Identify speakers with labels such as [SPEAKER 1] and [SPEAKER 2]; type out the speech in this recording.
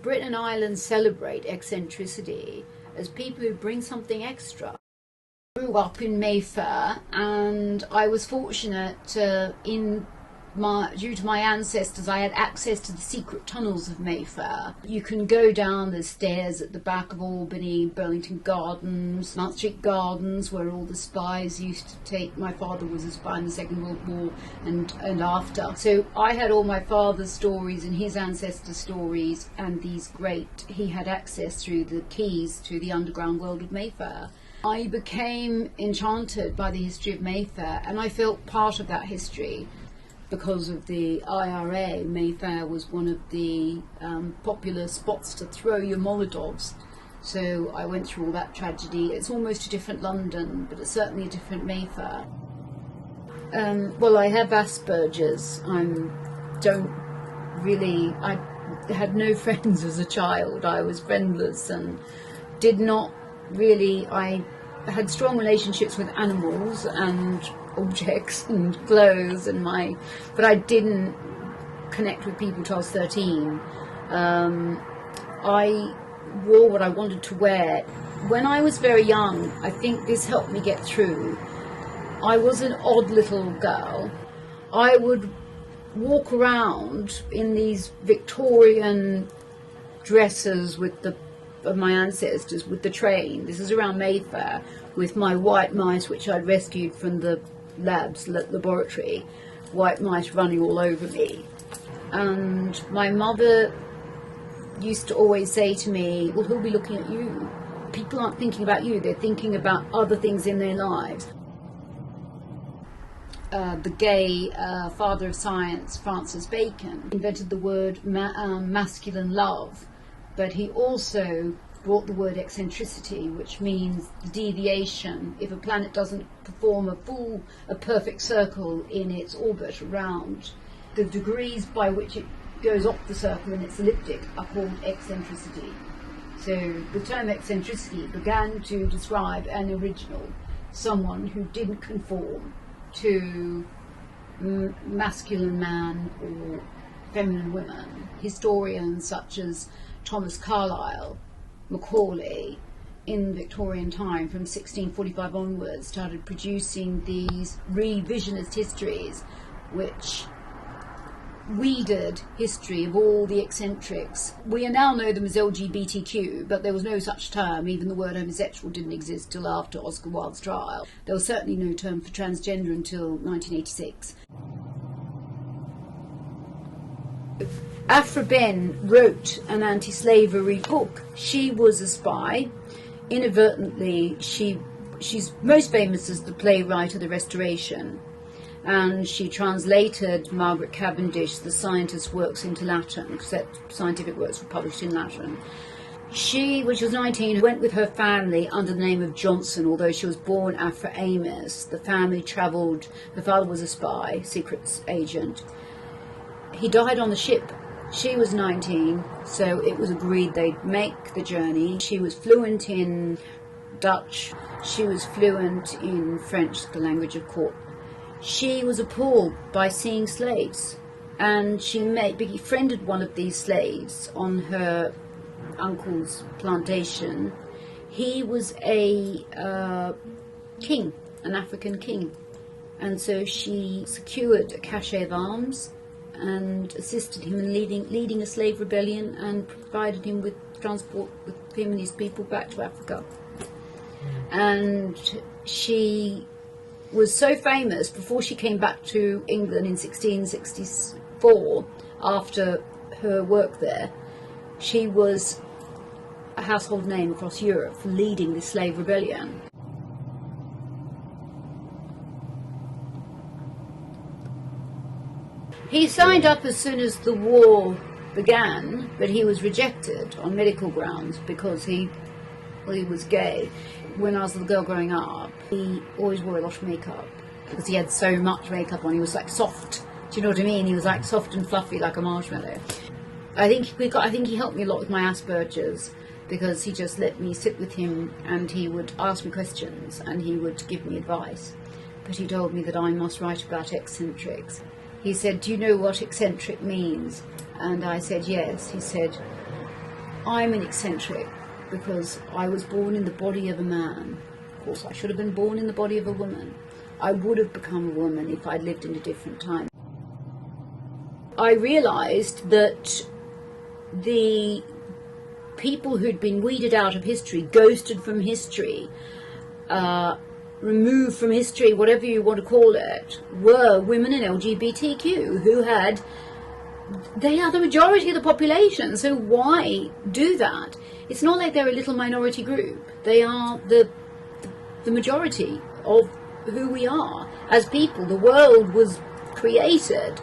[SPEAKER 1] Britain and Ireland celebrate eccentricity as people who bring something extra. I grew up in Mayfair, and I was fortunate due to my ancestors, I had access to the secret tunnels of Mayfair. You can go down the stairs at the back of Albany, Burlington Gardens, Mount Street Gardens, where all the spies used to take. My father was a spy in the Second World War and after. So I had all my father's stories and his ancestors' stories, and he had access through the keys to the underground world of Mayfair. I became enchanted by the history of Mayfair, and I felt part of that history. Because of the IRA, Mayfair was one of the popular spots to throw your Molotovs. So I went through all that tragedy. It's almost a different London, but it's certainly a different Mayfair. Well, I have Asperger's. I had no friends as a child. I was friendless and I had strong relationships with animals and objects and clothes but I didn't connect with people till I was 13. I wore what I wanted to wear. When I was very young, I think this helped me get through. I was an odd little girl. I would walk around in these Victorian dresses of my ancestors with the train. This is around Mayfair, with my white mice, which I'd rescued from the laboratory, white mice running all over me. And my mother used to always say to me, well, who'll be looking at you? People aren't thinking about you, they're thinking about other things in their lives. The gay father of science, Francis Bacon, invented the word masculine love, but he also brought the word eccentricity, which means deviation. If a planet doesn't perform a perfect circle in its orbit around, the degrees by which it goes off the circle and it's elliptic are called eccentricity. So the term eccentricity began to describe an original, someone who didn't conform to masculine man or feminine women. Historians such as Thomas Carlyle, Macaulay, in Victorian time from 1645 onwards, started producing these revisionist histories which weeded history of all the eccentrics. We now know them as LGBTQ, but there was no such term. Even the word homosexual didn't exist till after Oscar Wilde's trial. There was certainly no term for transgender until 1986. Aphra Behn wrote an anti-slavery book. She was a spy. Inadvertently, she's most famous as the playwright of the Restoration, and she translated Margaret Cavendish, the scientist's works, into Latin, because scientific works were published in Latin. She, when she was 19, went with her family under the name of Johnson, although she was born Aphra Amos. The family travelled, her father was a spy, secret agent. He died on the ship. She was 19, so it was agreed they'd make the journey. She was fluent in Dutch. She was fluent in French, the language of court. She was appalled by seeing slaves, and she befriended one of these slaves on her uncle's plantation. He was a king, an African king, and so she secured a cachet of arms and assisted him in leading a slave rebellion and provided him with transport with him and his people back to Africa. And she was so famous before she came back to England in 1664, after her work there, she was a household name across Europe for leading the slave rebellion. He signed up as soon as the war began, but he was rejected on medical grounds because he was gay. When I was a little girl growing up, he always wore a lot of makeup because he had so much makeup on. He was like soft. Do you know what I mean? He was like soft and fluffy like a marshmallow. I think he helped me a lot with my Asperger's, because he just let me sit with him and he would ask me questions and he would give me advice. But he told me that I must write about eccentrics. He said, "Do you know what eccentric means?" And I said, "Yes." He said, I'm an eccentric because I was born in the body of a man. Of course, I should have been born in the body of a woman. I would have become a woman if I'd lived in a different time. I realised that the people who'd been weeded out of history, ghosted from history, removed from history, whatever you want to call it, were women and LGBTQ they are the majority of the population. So why do that? It's not like they're a little minority group. They are the majority of who we are as people. The world was created